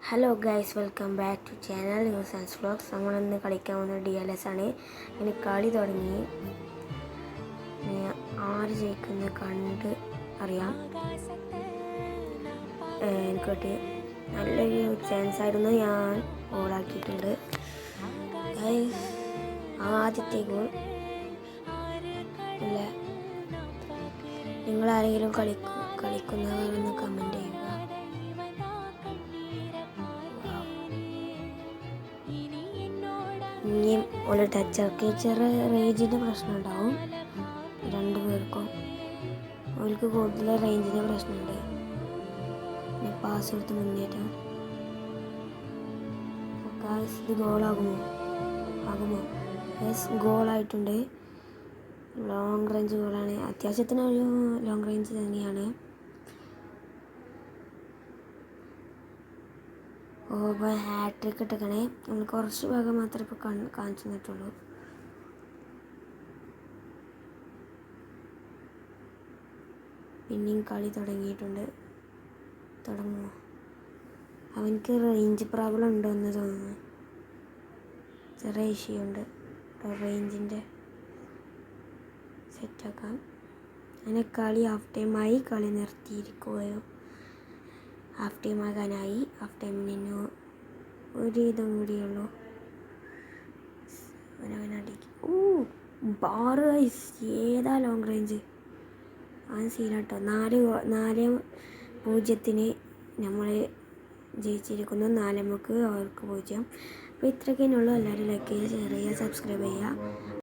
Hello guys, welcome back to channel news and vlogs. നമ്മളിന്ന് കളിക്കാൻ പോകുന്ന DLS ആണ്. ഇനി കളി തുടങ്ങി. ആര് ജയിക്കുന്നത് കണ്ട് അറിയാം. എനിക്കൊട്ട് നല്ലൊരു ചാൻസ് ആയിരുന്നു. ഞാൻ ഗോളാക്കിയിട്ടുണ്ട്. ഗൈസ്, ആദ്യത്തെ ഗോൾ ഇല്ല. നിങ്ങളാരെങ്കിലും കളിക്കുന്നവരൊന്ന് കമൻറ്റ് ചെയ്യുക. ഇനിയും ഒരു ടച്ചർക്ക് ചെറിയ റേഞ്ചിൻ്റെ പ്രശ്നം ഉണ്ടാവും. രണ്ടു പേർക്കും അവർക്ക് കൂടുതൽ റേഞ്ചിൻ്റെ പ്രശ്നമുണ്ട്. പാസ് കൊടുത്ത് മുന്നേറ്റം. ഇത് ഗോളാകുമോ? യെസ്, ഗോളായിട്ടുണ്ട്. ലോങ് റേഞ്ച് ഗോളാണ്. അത്യാവശ്യത്തിന് ഒരു ലോങ് റേഞ്ച് തന്നെയാണ്. ഹാട്രിക്ക് ഇട്ടേക്കണേ. നമ്മൾ കുറച്ച് ഭാഗം മാത്രമേ ഇപ്പോൾ കാണിച്ചു തന്നിട്ടുള്ളൂ. പിന്നെയും കളി തുടങ്ങുമോ? അവനക്ക് റേഞ്ച് പ്രോബ്ലം ഉണ്ടെന്ന് തോന്നുന്നു. ചെറിയ ഇഷ്യൂ ഉണ്ട്. റേഞ്ചിൻ്റെ സെറ്റാക്കാം. അങ്ങനെ കളി ഹാഫ് ടൈമായി. കളി നിർത്തിയിരിക്കുകയോ. ഹാഫ് ടൈം ആകാനായി. ഹാഫ് ടൈമിന് ഒരു ഇതും കൂടിയുള്ളൂ. ബാറ് ഏതാ ലോങ് റേഞ്ച്. ആ സീനാട്ടോ. 4-0 നമ്മൾ ജയിച്ചിരിക്കുന്നു. 4 അവർക്ക് 0. അപ്പോൾ ഇത്രയൊക്കെ ഉള്ളൂ. എല്ലാവരും ലൈക്ക് ചെയ്യുക, ഷെയർ ചെയ്യുക, സബ്സ്ക്രൈബ് ചെയ്യുക.